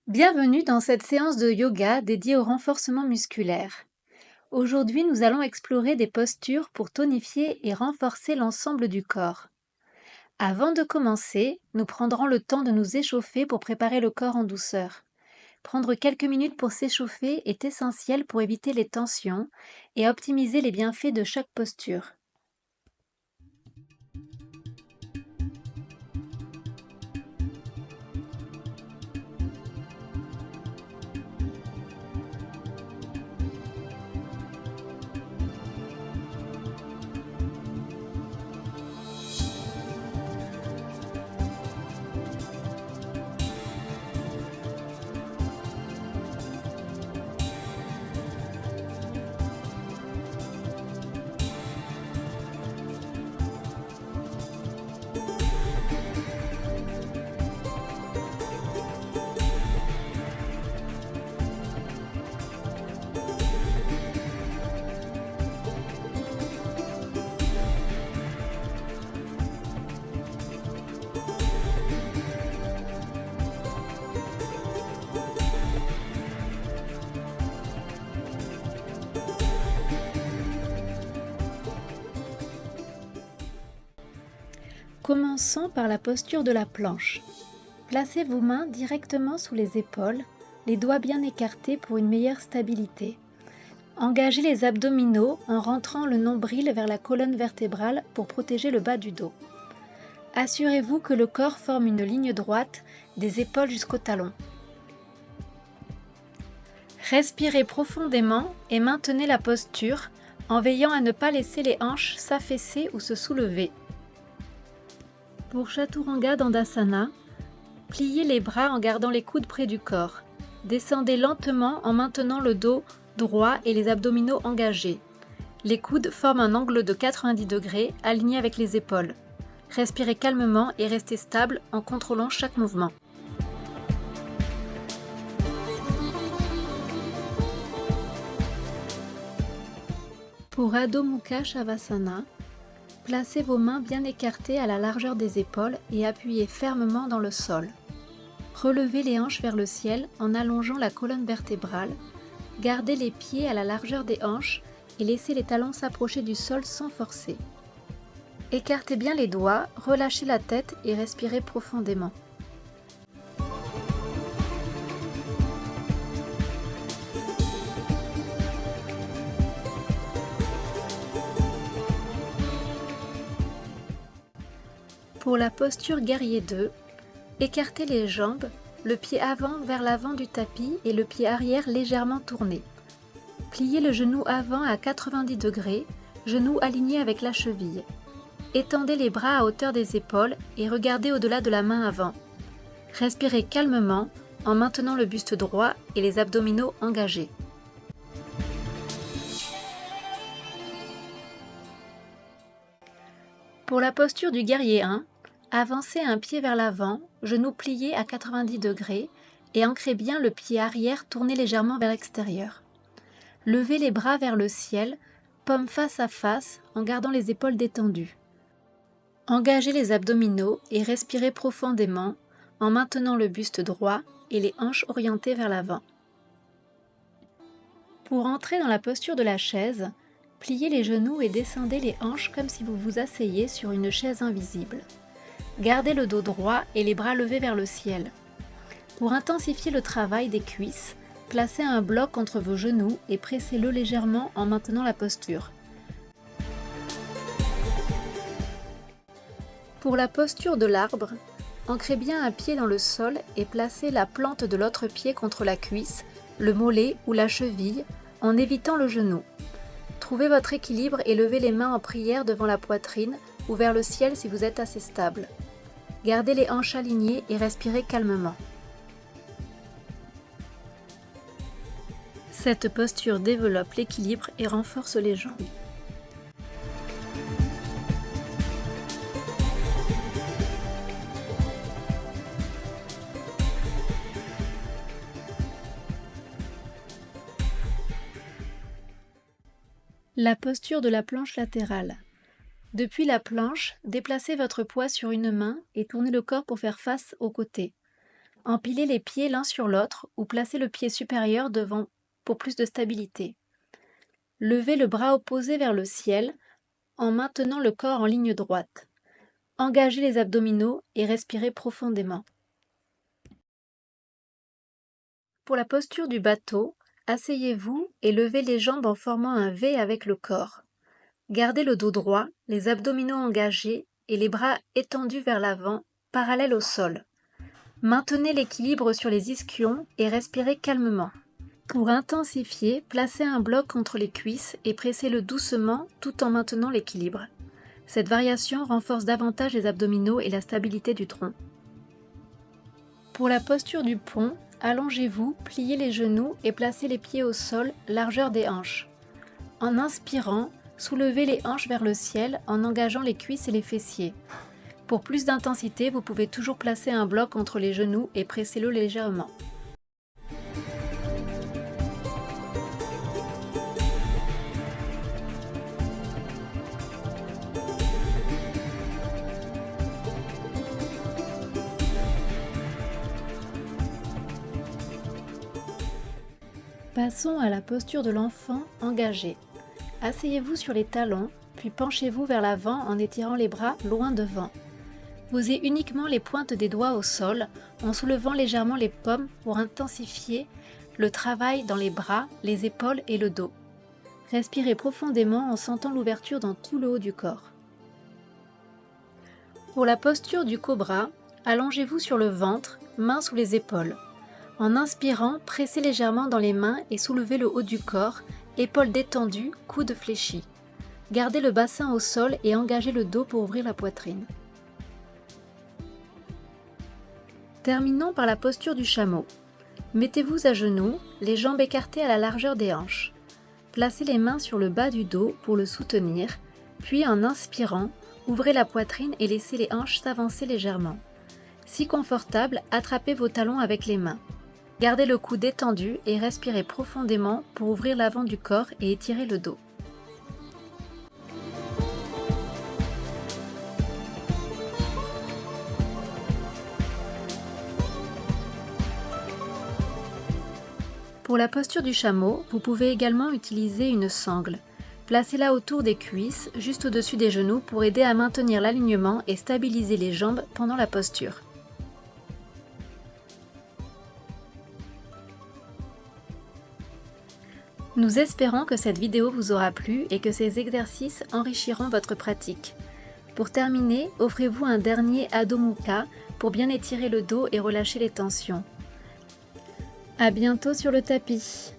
Bienvenue dans cette séance de yoga dédiée au renforcement musculaire. Aujourd'hui, nous allons explorer des postures pour tonifier et renforcer l'ensemble du corps. Avant de commencer, nous prendrons le temps de nous échauffer pour préparer le corps en douceur. Prendre quelques minutes pour s'échauffer est essentiel pour éviter les tensions et optimiser les bienfaits de chaque posture. Commençons par la posture de la planche. Placez vos mains directement sous les épaules, les doigts bien écartés pour une meilleure stabilité. Engagez les abdominaux en rentrant le nombril vers la colonne vertébrale pour protéger le bas du dos. Assurez-vous que le corps forme une ligne droite des épaules jusqu'au talon. Respirez profondément et maintenez la posture en veillant à ne pas laisser les hanches s'affaisser ou se soulever. Pour Chaturanga Dandasana, pliez les bras en gardant les coudes près du corps. Descendez lentement en maintenant le dos droit et les abdominaux engagés. Les coudes forment un angle de 90 degrés aligné avec les épaules. Respirez calmement et restez stable en contrôlant chaque mouvement. Pour Adho Mukha Shavasana, placez vos mains bien écartées à la largeur des épaules et appuyez fermement dans le sol. Relevez les hanches vers le ciel en allongeant la colonne vertébrale. Gardez les pieds à la largeur des hanches et laissez les talons s'approcher du sol sans forcer. Écartez bien les doigts, relâchez la tête et respirez profondément. Pour la posture guerrier 2, écartez les jambes, le pied avant vers l'avant du tapis et le pied arrière légèrement tourné. Pliez le genou avant à 90 degrés, genou aligné avec la cheville. Étendez les bras à hauteur des épaules et regardez au-delà de la main avant. Respirez calmement en maintenant le buste droit et les abdominaux engagés. Pour la posture du guerrier 1, avancez un pied vers l'avant, genou plié à 90 degrés et ancrez bien le pied arrière tourné légèrement vers l'extérieur. Levez les bras vers le ciel, paumes face à face en gardant les épaules détendues. Engagez les abdominaux et respirez profondément en maintenant le buste droit et les hanches orientées vers l'avant. Pour entrer dans la posture de la chaise, pliez les genoux et descendez les hanches comme si vous vous asseyez sur une chaise invisible. Gardez le dos droit et les bras levés vers le ciel. Pour intensifier le travail des cuisses, placez un bloc entre vos genoux et pressez-le légèrement en maintenant la posture. Pour la posture de l'arbre, ancrez bien un pied dans le sol et placez la plante de l'autre pied contre la cuisse, le mollet ou la cheville en évitant le genou. Trouvez votre équilibre et levez les mains en prière devant la poitrine ou vers le ciel si vous êtes assez stable. Gardez les hanches alignées et respirez calmement. Cette posture développe l'équilibre et renforce les jambes. La posture de la planche latérale. Depuis la planche, déplacez votre poids sur une main et tournez le corps pour faire face aux côtés. Empilez les pieds l'un sur l'autre ou placez le pied supérieur devant pour plus de stabilité. Levez le bras opposé vers le ciel en maintenant le corps en ligne droite. Engagez les abdominaux et respirez profondément. Pour la posture du bateau, asseyez-vous et levez les jambes en formant un V avec le corps. Gardez le dos droit, les abdominaux engagés et les bras étendus vers l'avant, parallèles au sol. Maintenez l'équilibre sur les ischions et respirez calmement. Pour intensifier, placez un bloc entre les cuisses et pressez-le doucement tout en maintenant l'équilibre. Cette variation renforce davantage les abdominaux et la stabilité du tronc. Pour la posture du pont, allongez-vous, pliez les genoux et placez les pieds au sol, largeur des hanches. En inspirant, soulevez les hanches vers le ciel en engageant les cuisses et les fessiers. Pour plus d'intensité, vous pouvez toujours placer un bloc entre les genoux et pressez-le légèrement. Passons à la posture de l'enfant engagé. Asseyez-vous sur les talons, puis penchez-vous vers l'avant en étirant les bras loin devant. Posez uniquement les pointes des doigts au sol en soulevant légèrement les paumes pour intensifier le travail dans les bras, les épaules et le dos. Respirez profondément en sentant l'ouverture dans tout le haut du corps. Pour la posture du cobra, allongez-vous sur le ventre, mains sous les épaules. En inspirant, pressez légèrement dans les mains et soulevez le haut du corps, épaules détendues, coudes fléchis. Gardez le bassin au sol et engagez le dos pour ouvrir la poitrine. Terminons par la posture du chameau. Mettez-vous à genoux, les jambes écartées à la largeur des hanches. Placez les mains sur le bas du dos pour le soutenir, puis en inspirant, ouvrez la poitrine et laissez les hanches s'avancer légèrement. Si confortable, attrapez vos talons avec les mains. Gardez le cou détendu et respirez profondément pour ouvrir l'avant du corps et étirer le dos. Pour la posture du chameau, vous pouvez également utiliser une sangle. Placez-la autour des cuisses, juste au-dessus des genoux pour aider à maintenir l'alignement et stabiliser les jambes pendant la posture. Nous espérons que cette vidéo vous aura plu et que ces exercices enrichiront votre pratique. Pour terminer, offrez-vous un dernier Adho Mukha pour bien étirer le dos et relâcher les tensions. À bientôt sur le tapis.